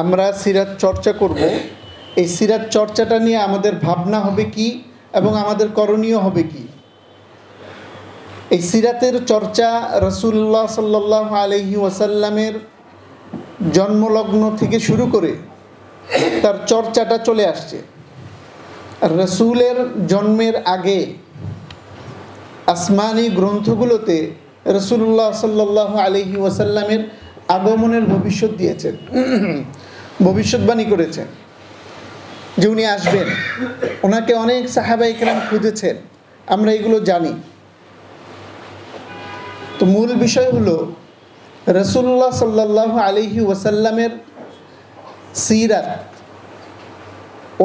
আমরা সিরাত চর্চা করব। এই সিরাত চর্চাটা নিয়ে আমাদের ভাবনা হবে কি এবং আমাদের করণীয় হবে কি। এই সিরাতের চর্চা রাসূলুল্লাহ সাল্লাল্লাহু আলাইহি ওয়াসাল্লামের জন্মলগ্ন থেকে শুরু করে তার চর্চাটা চলে আসছে। রাসূলের জন্মের আগে আসমানি গ্রন্থগুলোতে রাসূলুল্লাহ সাল্লাল্লাহু আলাইহি ওয়াসাল্লামের আগমনের ভবিষ্যৎ দিয়েছেন, ভবিষ্যৎবাণী করেছেন যে উনি আসবেন। ওনাকে অনেক সাহাবায়ে কেরাম খুঁজেছেন, আমরা এগুলো জানি। তো মূল বিষয় হলো রাসূলুল্লাহ সাল্লাল্লাহু আলাইহি ওয়াসাল্লামের সিরাত।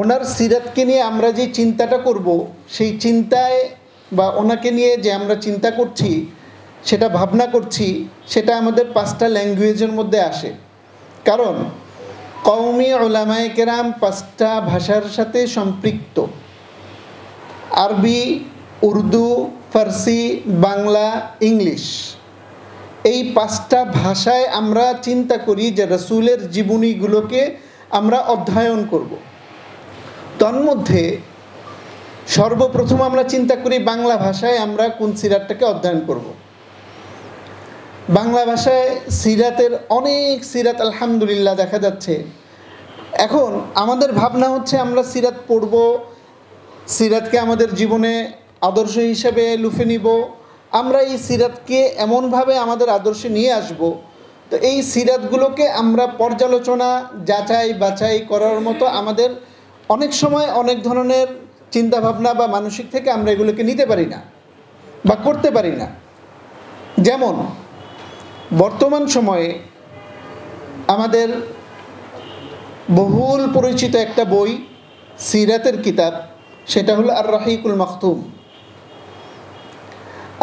ওনার সিরাতকে নিয়ে আমরা যে চিন্তাটা করব, সেই চিন্তায় বা ওনাকে নিয়ে যে আমরা চিন্তা করছি, সেটা ভাবনা করছি, সেটা আমাদের 5টা ল্যাঙ্গুয়েজের মধ্যে আসে। কারণ কওমি উলামায়ে কেরাম 5টা ভাষার সাথে সম্পৃক্ত। আরবি, উর্দু, ফার্সি, বাংলা, ইংলিশ। এই 5টা ভাষায় আমরা চিন্তা করি যে রাসূলের জীবনীগুলোকে আমরা অধ্যয়ন করব। তন্মধ্যে সর্বপ্রথম আমরা চিন্তা করি বাংলা ভাষায় আমরা কোন সিরাতটাকে অধ্যয়ন করব। বাংলা ভাষায় সিরাতের অনেক সিরাত আলহামদুলিল্লাহ দেখা যাচ্ছে। এখন আমাদের ভাবনা হচ্ছে আমরা সিরাত পড়ব, সিরাতকে আমাদের জীবনে আদর্শ হিসেবে লুফে নিব, আমরা এই সিরাতকে এমনভাবে আমাদের আদর্শে নিয়ে আসব। তো এই সিরাতগুলোকে আমরা পর্যালোচনা, যাচাই বাছাই করার মতো আমাদের অনেক সময় অনেক ধরনের চিন্তাভাবনা বা মানসিক থেকে আমরা এগুলোকে নিতে পারি না বা করতে পারি না। যেমন বর্তমান সময়ে আমাদের বহুল পরিচিত একটা বই, সিরাতের কিতাব, সেটা হলো আর রাহিকুল মাখতুম।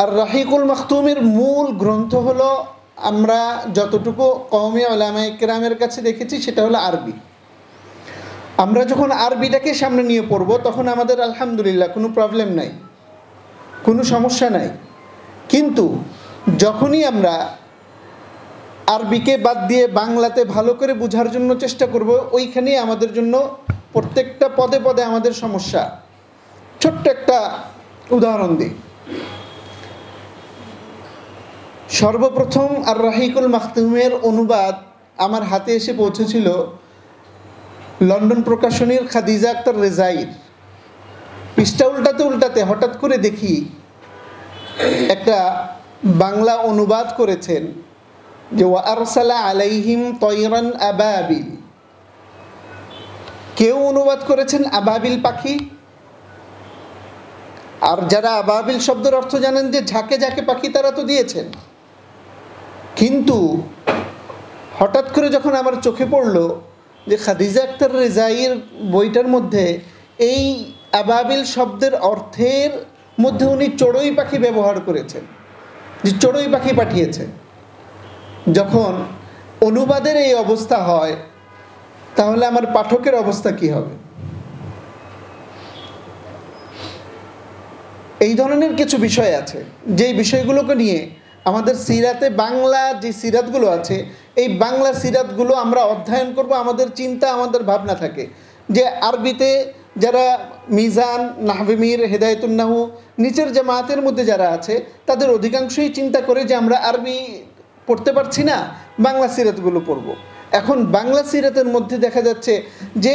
আর রাহিকুল মাখতুমের মূল গ্রন্থ হলো, আমরা যতটুকু কওমি উলামায়ে কেরামের কাছে দেখেছি, সেটা হলো আরবি। আমরা যখন আরবিটাকে সামনে নিয়ে পড়ব, তখন আমাদের আলহামদুলিল্লাহ কোনো প্রবলেম নাই, কোনো সমস্যা নাই। কিন্তু যখনই আমরা আরবিকে বাদ দিয়ে বাংলাতে ভালো করে বোঝার জন্য চেষ্টা করব, ওইখানেই আমাদের জন্য প্রত্যেকটা পদে পদে আমাদের সমস্যা। ছোট্ট একটা উদাহরণ দিই। সর্বপ্রথম আর রাহিকুল মাখতুমের অনুবাদ আমার হাতে এসে পৌঁছেছিল লন্ডন প্রকাশনীর খাদিজা আক্তার রেজাইর। পৃষ্ঠা উল্টাতে উল্টাতে হঠাৎ করে দেখি একটা বাংলা অনুবাদ করেছেন যে ওয়া আরসালা আলাইহিম তয়রান আবাবিল। কেউ অনুবাদ করেছেন আবাবিল পাখি, আর যারা আবাবিল শব্দের অর্থ জানেন যে ঝাঁকে ঝাঁকে পাখি, তারা তো দিয়েছেন। কিন্তু হঠাৎ করে যখন আমার চোখে পড়ল যে খাদিজা আক্তার রেজাইর বইটার মধ্যে এই আবাবিল শব্দের অর্থের মধ্যে উনি চড়ুই পাখি ব্যবহার করেছেন, যে চড়ুই পাখি পাঠিয়েছেন। যখন অনুবাদের এই অবস্থা হয়, তাহলে আমার পাঠকের অবস্থা কি হবে? এই ধরনের কিছু বিষয় আছে, যেই বিষয়গুলোকে নিয়ে আমাদের সিরাতে, বাংলা যে সিরাতগুলো আছে, এই বাংলা সিরাতগুলো আমরা অধ্যয়ন করব। আমাদের চিন্তা, আমাদের ভাবনা থাকে যে আরবিতে যারা মিজান, নাহবে মীর, হেদায়েতুন নাহু, নিচের জামায়াতের মধ্যে যারা আছে, তাদের অধিকাংশই চিন্তা করে যে আমরা আরবি পড়তে পারছি না, বাংলা সিরাতগুলো পড়ব। এখন বাংলা সিরাতের মধ্যে দেখা যাচ্ছে যে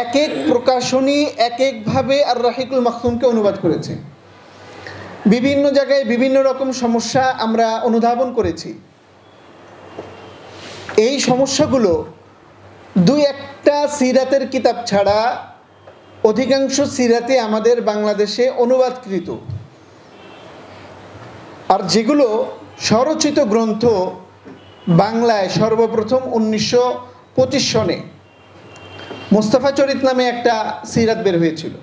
এক এক প্রকাশনী এক একভাবে আর রাহিকুল মাখতুমকে অনুবাদ করেছে। বিভিন্ন জায়গায় বিভিন্ন রকম সমস্যা আমরা অনুধাবন করেছি। এই সমস্যাগুলো দুই একটা সিরাতের কিতাব ছাড়া অধিকাংশ সিরাতে আমাদের বাংলাদেশে অনুবাদকৃত। আর যেগুলো স্বরচিত গ্রন্থ, বাংলায় সর্বপ্রথম 1925 সনে মোস্তফা চরিত নামে একটা সিরাত বের হয়েছিল।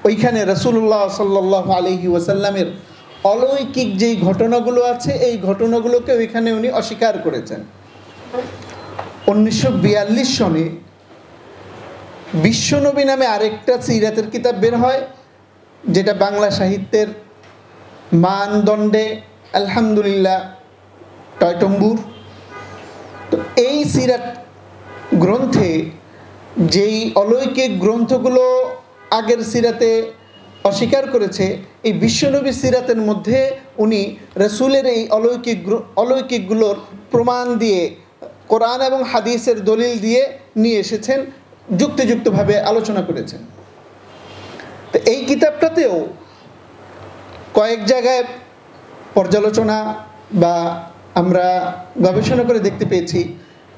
ওইখানে রাসূলুল্লাহ সাল্লাল্লাহু আলাইহি ওয়াসাল্লামের অলৌকিক যেই ঘটনাগুলো আছে, এই ঘটনাগুলোকে ওইখানে উনি অস্বীকার করেছেন। 1942 সনে বিশ্বনবী নামে আরেকটা সিরাতের কিতাব বের হয়, যেটা বাংলা সাহিত্যের মানদণ্ডে আলহামদুলিল্লাহ টয়টম্বুর। তো এই সিরাত গ্রন্থে যেই অলৌকিক গ্রন্থগুলো আগের সিরাতে অস্বীকার করেছে, এই বিশ্বনবী সিরাতের মধ্যে উনি রসুলের এই অলৌকিকগুলোর প্রমাণ দিয়ে, কোরআন এবং হাদিসের দলিল দিয়ে নিয়ে এসেছেন, যুক্তিযুক্তভাবে আলোচনা করেছেন। তো এই কিতাবটাতেও কয়েক জায়গায় পর্যালোচনা বা আমরা গবেষণা করে দেখতে পেয়েছি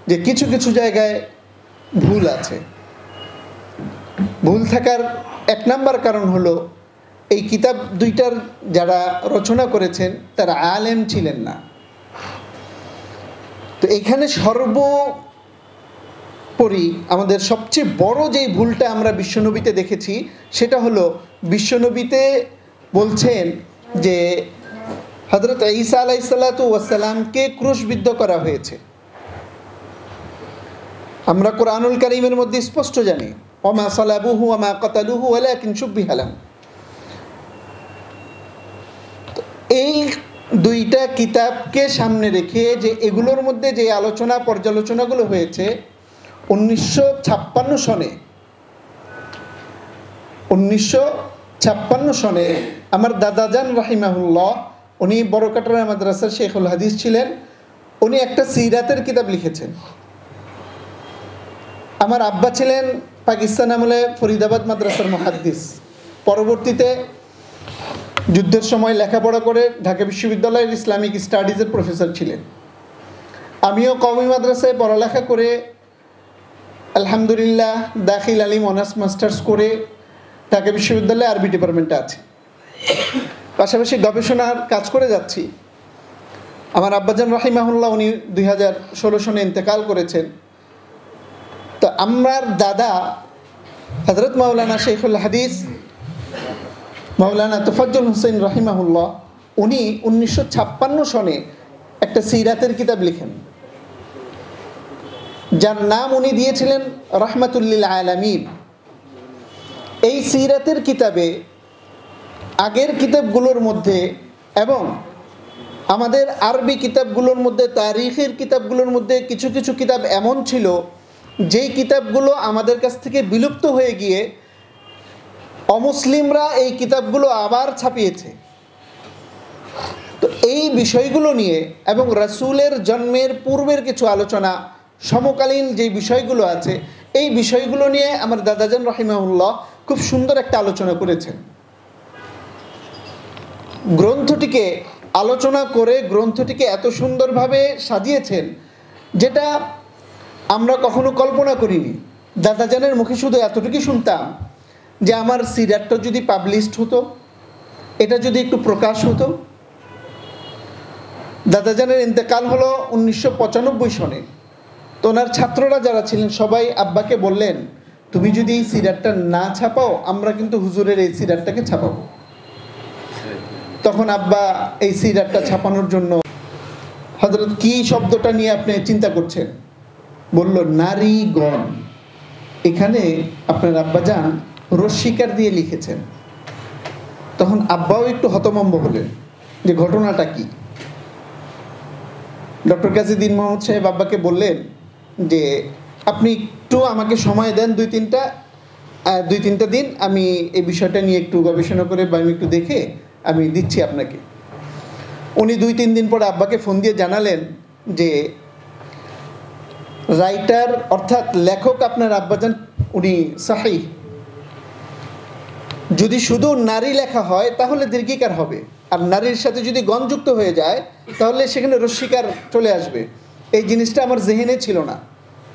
যে কিছু কিছু জায়গায় ভুল আছে। ভুল থাকার এক নাম্বার কারণ হলো এই কিতাব দুইটার যারা রচনা করেছেন তারা আলেম ছিলেন না। তো এখানে সর্বোপরি আমাদের সবচেয়ে বড় যেই ভুলটা আমরা বিশ্বনবীতে দেখেছি সেটা হলো বিশ্বনবীতে বলছেন যে হযরত ঈসা আলাইহিসসালাতু ওয়াসসালামকে ক্রুশবিদ্ধ করা হয়েছে। আমরা কোরআনুল কারীমের মধ্যে স্পষ্ট জানি ওমা সালাবুহু ওমা কাতালুহু ওয়ালাকিন শুব্বিহা লাহুম। এই দুইটা কিতাবকে সামনে রেখে যে এগুলোর মধ্যে যে আলোচনা পর্যালোচনাগুলো হয়েছে 1956 সনে আমার দাদাজান রাহিমাহুল্লাহ, উনি বড়কাটরা মাদ্রাসার শেখুল হাদিস ছিলেন, উনি একটা সিরাতের কিতাব লিখেছেন। আমার আব্বা ছিলেন পাকিস্তান আমলে ফরিদাবাদ মাদ্রাসার মুহাদ্দিস, পরবর্তীতে যুদ্ধের সময় লেখাপড়া করে ঢাকা বিশ্ববিদ্যালয়ের ইসলামিক স্টাডিজের প্রফেসর ছিলেন। আমিও কওমি মাদ্রাসায় পড়ালেখা করে আলহামদুলিল্লাহ দাখিল আলিম অনার্স মাস্টার্স করে ঢাকা বিশ্ববিদ্যালয়ে আরবি ডিপার্টমেন্টে আছি, পাশাপাশি গবেষণার কাজ করে যাচ্ছি। আমার আব্বাজান রাহিমাহুল্লাহ উনি 2016 সনে ইন্তেকাল করেছেন। তো আমার দাদা হযরত মাওলানা শেখুল হাদিস মাওলানা তোফাজ্জল হোসেন রাহিমাহুল্লাহ উনি 1956 সনে একটা সিরাতের কিতাব লিখেন, যার নাম উনি দিয়েছিলেন রাহমাতুল লিল আলামিন। এই সিরাতের কিতাবে আগের কিতাবগুলোর মধ্যে এবং আমাদের আরবি কিতাবগুলোর মধ্যে, তারিখের কিতাবগুলোর মধ্যে কিছু কিছু কিতাব এমন ছিল যেই কিতাবগুলো আমাদের কাছ থেকে বিলুপ্ত হয়ে গিয়ে অমুসলিমরা এই কিতাবগুলো আবার ছাপিয়েছে। তো এই বিষয়গুলো নিয়ে এবং রাসূলের জন্মের পূর্বের কিছু আলোচনা, সমকালীন যে বিষয়গুলো আছে, এই বিষয়গুলো নিয়ে আমার দাদাজান রাহিমাহুল্লাহ খুব সুন্দর একটা আলোচনা করেছেন। গ্রন্থটিকে আলোচনা করে গ্রন্থটিকে এত সুন্দরভাবে সাজিয়েছেন যেটা আমরা কখনো কল্পনা করিনি। দাদাজানের মুখে শুধু এতটুকুই শুনতাম যে আমার সিরাতটা যদি পাবলিশড হতো, এটা যদি একটু প্রকাশ হতো। দাদাজানের ইন্তেকাল হলো 1995 সনে। তো ওনার ছাত্ররা যারা ছিলেন সবাই আব্বাকে বললেন, তুমি যদি এই সিরাতটা না ছাপাও আমরা কিন্তু হুজুরের এই সিরাতটাকে ছাপাবো। তখন আব্বা এই সিরাতটা ছাপানোর জন্য, হযরত কি শব্দটা নিয়ে আপনি চিন্তা করছেন? বলল নারীগণ। এখানে আপনার আব্বাজান রস্বীকার দিয়ে লিখেছেন। তখন আব্বাও একটু হতভম্ব হলেন যে ঘটনাটা কি। ডক্টর কাজী দীন মোহাম্মদ সাহেব আব্বাকে বললেন যে আপনি একটু আমাকে সময় দেন, দুই তিনটা দিন, আমি এই বিষয়টা নিয়ে একটু গবেষণা করে বা আমি একটু দেখে আমি দিচ্ছি আপনাকে। উনি 2-3 দিন পরে আব্বাকে ফোন দিয়ে জানালেন যে রাইটার অর্থাৎ লেখক আপনার আব্বাজান উনি সাহিহ, যদি শুধু নারী লেখা হয় তাহলে দীর্ঘিকার হবে, আর নারীর সাথে যদি গণ যুক্ত হয়ে যায় তাহলে সেখানে রস্বীকার চলে আসবে। এই জিনিসটা আমার জেহেনে ছিল না।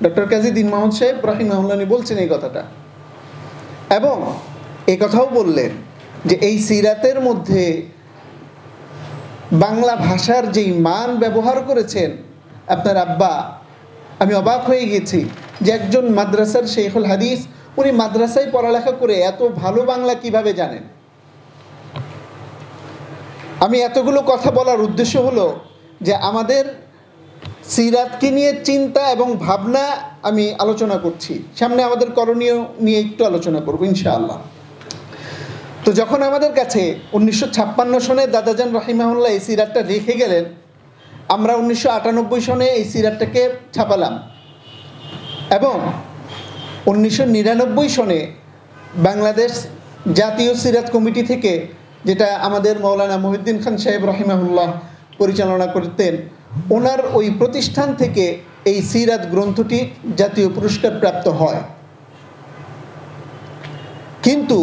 ডক্টর কাজী দীন মোহাম্মদ সাহেব রাহিমাহুল্লাহ বলছেন এই কথাটা, এবং এই কথাও বললেন যে এই সিরাতের মধ্যে বাংলা ভাষার যেই মান ব্যবহার করেছেন আপনার আব্বা, আমি অবাক হয়ে গেছি যে একজন মাদ্রাসার শেখুল হাদিস, উনি মাদ্রাসায় পড়ালেখা করে এত ভালো বাংলা কিভাবে জানেন। আমি এতগুলো কথা বলার উদ্দেশ্য হলো যে আমাদের সিরাতকে নিয়ে চিন্তা এবং ভাবনা আমি আলোচনা করছি, সামনে আমাদের করণীয় নিয়ে একটু আলোচনা করব ইনশাআল্লাহ। তো যখন আমাদের কাছে 1956 সনে দাদাজান রাহিমাহুল্লাহ এই সিরাতটা রেখে গেলেন, আমরা 1998 সনে এই সিরাতটাকে ছাপালাম। এবং 1999 সনে বাংলাদেশ জাতীয় সিরাত কমিটি থেকে, যেটা আমাদের মৌলানা মহিউদ্দিন খান সাহেব রহিমাহুল্লাহ পরিচালনা করতেন, ওনার ওই প্রতিষ্ঠান থেকে এই সিরাত গ্রন্থটি জাতীয় পুরস্কার প্রাপ্ত হয়। কিন্তু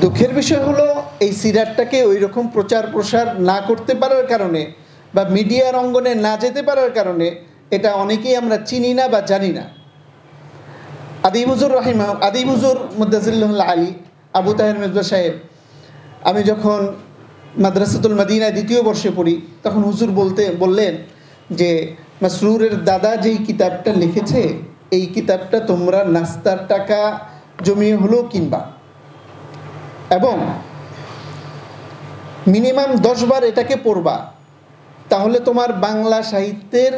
দুঃখের বিষয় হলো এই সিরাতটাকে ওই রকম প্রচার প্রসার না করতে পারার কারণে বা মিডিয়ার অঙ্গনে না যেতে পারার কারণে এটা অনেকেই আমরা চিনি না বা জানি না। আদিব হুজুর মুদ্দাজিল্লাহুল আলী আবু তাহের মির্জা সাহেব, আমি যখন মাদ্রাসাতুল মদিনায় 2য় বর্ষে পড়ি, তখন হুজুর বললেন যে মাসরুরের দাদা যেই কিতাবটা লিখেছে, এই কিতাবটা তোমরা নাস্তার টাকা জমিয়ে হলেও কিনবা এবং মিনিমাম 10 বার এটাকে পড়বা, তাহলে তোমার বাংলা সাহিত্যের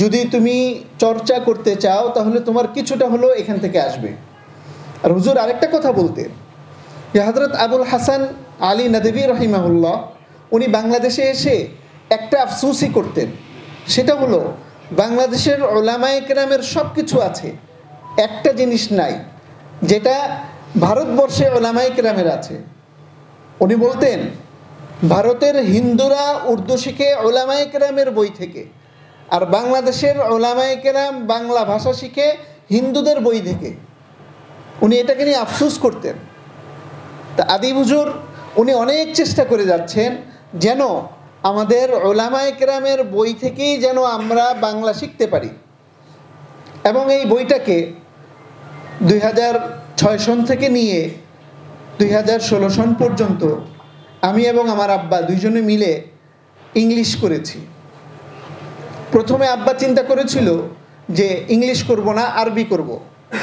যদি তুমি চর্চা করতে চাও তাহলে তোমার কিছুটা হলেও এখান থেকে আসবে। আর হুজুর আরেকটা কথা বলতেন যে হযরত আবুল হাসান আলী নদভী রহিমাহুল্লাহ উনি বাংলাদেশে এসে একটা আফসোসই করতেন, সেটা হলো বাংলাদেশের উলামায়ে কেরামের সব কিছু আছে, একটা জিনিস নাই যেটা ভারতবর্ষে উলামায়ে কেরামের আছে। উনি বলতেন ভারতের হিন্দুরা উর্দু শিখে উলামায়ে কেরামের বই থেকে, আর বাংলাদেশের উলামায়ে কেরাম বাংলা ভাষা শিখে হিন্দুদের বই থেকে। উনি এটাকে নিয়ে আফসোস করতেন। তা আদিব হুজুর উনি অনেক চেষ্টা করে যাচ্ছেন যেন আমাদের উলামায়ে কেরামের বই থেকেই যেন আমরা বাংলা শিখতে পারি, এবং এই বইটাকে 2006 সন থেকে নিয়ে 2016 সন পর্যন্ত আমি এবং আমার আব্বা দুইজনে মিলে ইংলিশ করেছি। প্রথমে আব্বা চিন্তা করেছিল যে ইংলিশ করব না, আরবি করব।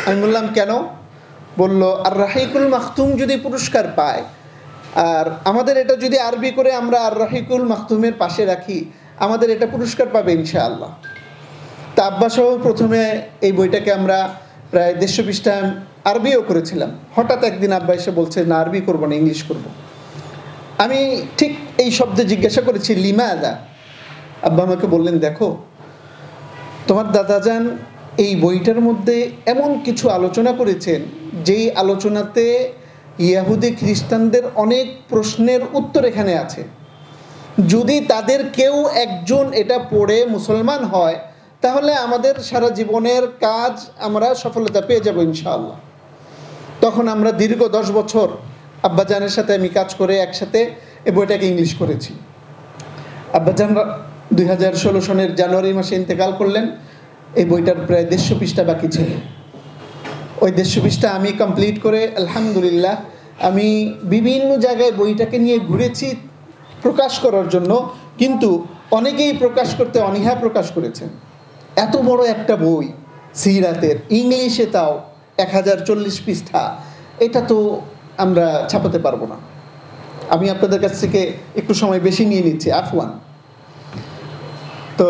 আমি বললাম কেন? বলল আর রাহিকুল মাখতুম যদি পুরস্কার পায় আর আমাদের এটা যদি আরবি করে আমরা আর রাহিকুল মাখতুমের পাশে রাখি, আমাদের এটা পুরস্কার পাবে ইনশাআল্লাহ। তা আব্বা সহ প্রথমে এই বইটাকে আমরা প্রায় 150 পৃষ্ঠা আরবিও করেছিলাম। হঠাৎ একদিন আব্বা এসে বলছে না, আরবি করব না, ইংলিশ করব। আমি ঠিক এই শব্দে জিজ্ঞাসা করেছি লিমাযা। আব্বা আমাকে বললেন দেখো, তোমার দাদাজান এই বইটার মধ্যে এমন কিছু আলোচনা করেছেন যেই আলোচনাতে ইহুদি খ্রিস্টানদের অনেক প্রশ্নের উত্তর এখানে আছে। যদি তাদের কেউ একজন এটা পড়ে মুসলমান হয় তাহলে আমাদের সারা জীবনের কাজ আমরা সফলতা পেয়ে যাব ইনশাআল্লাহ। তখন আমরা দীর্ঘ 10 বছর আব্বাজানের সাথে আমি কাজ করে একসাথে এই বইটাকে ইংলিশ করেছি। আব্বাজান 2016 সনের জানুয়ারি মাসে ইন্তেকাল করলেন। এই বইটার প্রায় 150 পৃষ্ঠা বাকি ছিল। ওই 150 পৃষ্ঠা আমি কমপ্লিট করে আলহামদুলিল্লাহ আমি বিভিন্ন জায়গায় বইটাকে নিয়ে ঘুরেছি প্রকাশ করার জন্য, কিন্তু অনেকেই প্রকাশ করতে অনীহা প্রকাশ করেছেন। এত বড় একটা বই সিরাতের, ইংলিশে তাও 1040 পৃষ্ঠা, এটা তো আমরা ছাপাতে পারবো না। আমি আপনাদের কাছ থেকে একটু সময় বেশি নিয়ে নিচ্ছি, আফওয়ান। তো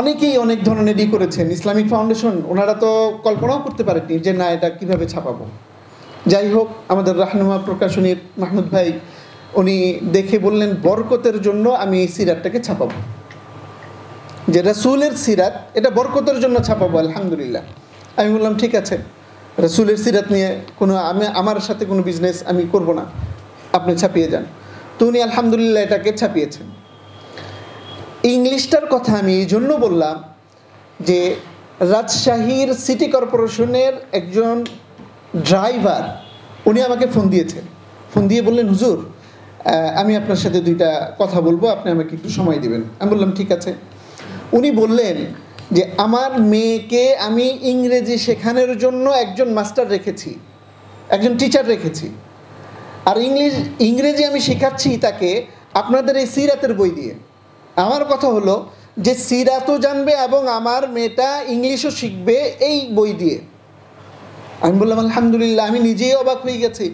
অনেকেই অনেক ধরনেরই করেছেন। ইসলামিক ফাউন্ডেশন ওনারা তো কল্পনাও করতে পারেননি যে না এটা কিভাবে ছাপাবো। যাই হোক, আমাদের রাহনুমা প্রকাশনীর মাহমুদ ভাই উনি দেখে বললেন বরকতের জন্য আমি এই সিরাতটাকে ছাপাবো, যে রাসূলের সিরাত এটা বরকতের জন্য ছাপাবো আলহামদুলিল্লাহ। আমি বললাম ঠিক আছে, রাসূলের সিরাত নিয়ে আমার সাথে কোনো বিজনেস আমি করব না, আপনি ছাপিয়ে যান। তো উনি আলহামদুলিল্লাহ এটাকে ছাপিয়েছেন। ইংলিশটার কথা আমি এই জন্য বললাম যে রাজশাহীর সিটি কর্পোরেশনের একজন ড্রাইভার উনি আমাকে ফোন দিয়েছেন। ফোন দিয়ে বললেন হুজুর আমি আপনার সাথে 2টা কথা বলবো, আপনি আমাকে একটু সময় দেবেন। আমি বললাম ঠিক আছে। উনি বললেন যে আমার মেয়েকে আমি ইংরেজি শেখানোর জন্য একজন মাস্টার রেখেছি, একজন টিচার রেখেছি, আর ইংরেজি আমি শেখাচ্ছি তাকে আপনাদের এই সিরাতের বই দিয়ে। আমার কথা হলো যে সিরাতও জানবে এবং আমার মেয়েটা ইংলিশও শিখবে এই বই দিয়ে। আমি বললাম আলহামদুলিল্লাহ। আমি নিজেই অবাক হয়ে গেছি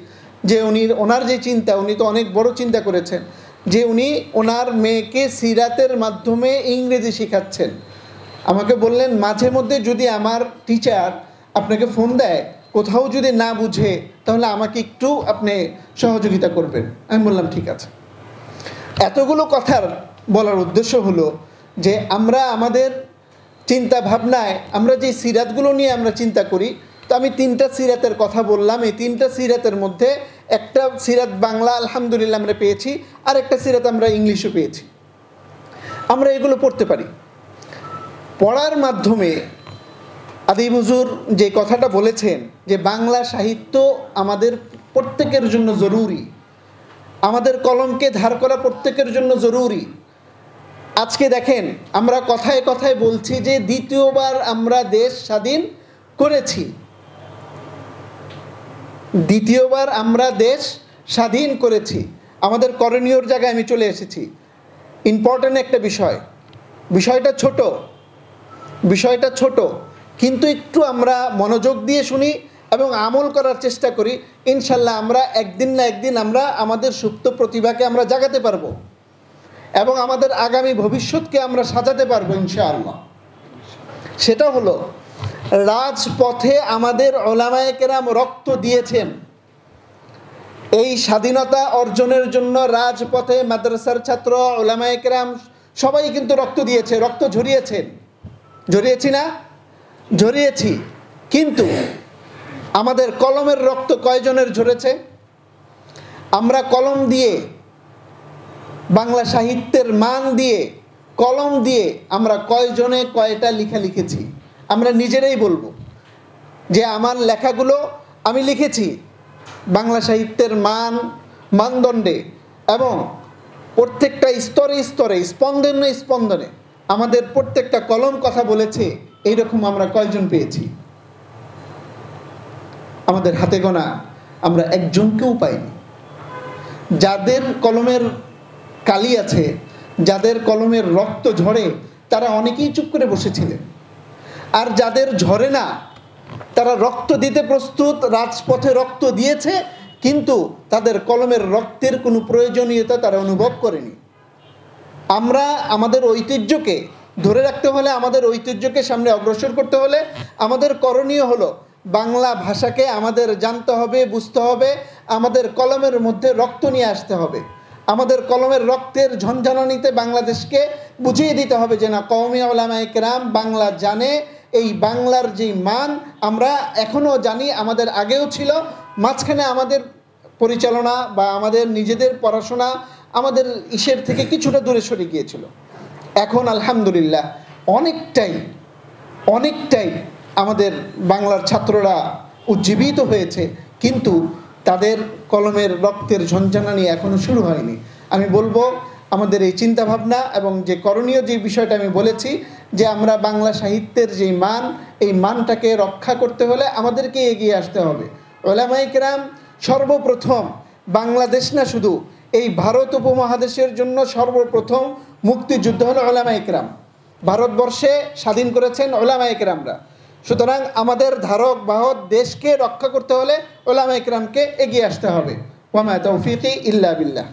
যে ওনার যে চিন্তা, উনি তো অনেক বড় চিন্তা করেছেন যে উনি ওনার মেয়েকে সিরাতের মাধ্যমে ইংরেজি শেখাচ্ছেন। আমাকে বললেন মাঝে মধ্যে যদি আমার টিচার আপনাকে ফোন দেয় কোথাও যদি না বুঝে তাহলে আমাকে একটু আপনি সহযোগিতা করবেন। আমি বললাম ঠিক আছে। এতগুলো কথার বলার উদ্দেশ্য হলো যে আমরা আমাদের চিন্তা ভাবনায় আমরা যে সিরাতগুলো নিয়ে আমরা চিন্তা করি, তো আমি 3টা সিরাতের কথা বললাম। এই 3টা সিরাতের মধ্যে একটা সিরাত বাংলা আলহামদুলিল্লাহ আমরা পেয়েছি, আর একটা সিরাত আমরা ইংলিশও পেয়েছি। আমরা এগুলো পড়তে পারি। পড়ার মাধ্যমে আদিব হুজুর যে কথাটা বলেছেন যে বাংলা সাহিত্য আমাদের প্রত্যেকের জন্য জরুরি, আমাদের কলমকে ধার করা প্রত্যেকের জন্য জরুরি। আজকে দেখেন, আমরা কথায় কথায় বলছি যে দ্বিতীয়বার আমরা দেশ স্বাধীন করেছি, দ্বিতীয়বার আমরা দেশ স্বাধীন করেছি। আমাদের করণীয়র জায়গায় আমি চলে এসেছি। ইম্পর্ট্যান্ট একটা বিষয়, বিষয়টা ছোট, কিন্তু একটু আমরা মনোযোগ দিয়ে শুনি এবং আমল করার চেষ্টা করি। ইনশাল্লাহ আমরা একদিন না একদিন আমরা আমাদের সুপ্ত প্রতিভাকে আমরা জাগাতে পারবো এবং আমাদের আগামী ভবিষ্যৎকে আমরা সাজাতে পারবো ইনশাআল্লাহ। সেটা হলো, রাজপথে আমাদের উলামায়ে কেরাম রক্ত দিয়েছেন। এই স্বাধীনতা অর্জনের জন্য রাজপথে মাদ্রাসার ছাত্র, উলামায়ে কেরাম সবাই কিন্তু রক্ত দিয়েছে, রক্ত ঝরিয়েছেন। ঝরিয়েছি না? ঝরিয়েছি। কিন্তু আমাদের কলমের রক্ত কয়জনের ঝরেছে? আমরা কলম দিয়ে, বাংলা সাহিত্যের মান দিয়ে, কলম দিয়ে আমরা কয়জনে কয়টা লেখা লিখেছি? আমরা নিজেরাই বলবো যে আমার লেখাগুলো আমি লিখেছি বাংলা সাহিত্যের মানদণ্ডে এবং প্রত্যেকটা স্তরে স্তরে, স্পন্দনে স্পন্দনে আমাদের প্রত্যেকটা কলম কথা বলেছে। এইরকম আমরা কয়জন পেয়েছি? আমাদের হাতে গোনা আমরা একজনকেও পাইনি। যাদের কলমের কালি আছে, যাদের কলমের রক্ত ঝরে, তারা অনেকেই চুপ করে বসেছিলেন। আর যাদের ঝরে না, তারা রক্ত দিতে প্রস্তুত, রাজপথে রক্ত দিয়েছে, কিন্তু তাদের কলমের রক্তের কোনো প্রয়োজনীয়তা তারা অনুভব করেনি। আমরা আমাদের ঐতিহ্যকে ধরে রাখতে হলে, আমাদের ঐতিহ্যকে সামনে অগ্রসর করতে হলে আমাদের করণীয় হলো বাংলা ভাষাকে আমাদের জানতে হবে, বুঝতে হবে, আমাদের কলমের মধ্যে রক্ত নিয়ে আসতে হবে। আমাদের কলমের রক্তের ঝনঝনানিতে বাংলাদেশকে বুঝিয়ে দিতে হবে যে না, কওমি উলামায়ে কেরাম বাংলা জানে। এই বাংলার যেই মান আমরা এখনও জানি, আমাদের আগেও ছিল, মাঝখানে আমাদের পরিচালনা বা আমাদের নিজেদের পড়াশোনা আমাদের ইসের থেকে কিছুটা দূরে সরে গিয়েছিল। এখন আলহামদুলিল্লাহ অনেকটাই আমাদের বাংলার ছাত্ররা উজ্জীবিত হয়েছে, কিন্তু তাদের কলমের রক্তের ঝনঝনানি এখনও শুরু হয়নি। আমি বলবো আমাদের এই চিন্তাভাবনা এবং যে করণীয় যে বিষয়টা আমি বলেছি, যে আমরা বাংলা সাহিত্যের যে মান, এই মানটাকে রক্ষা করতে হলে আমাদেরকে এগিয়ে আসতে হবে। উলামায়ে কেরাম সর্বপ্রথম, বাংলাদেশ না শুধু, এই ভারত উপমহাদেশের জন্য সর্বপ্রথম মুক্তিযুদ্ধ হলো উলামায়ে কেরাম। ভারতবর্ষে স্বাধীন করেছেন উলামায়ে কেরামরা। সুতরাং আমাদের ধারক বাহক দেশকে রক্ষা করতে হলে উলামায়ে কেরামকে এগিয়ে আসতে হবে। ওয়া মা তাওফীকি ইল্লা বিল্লাহ।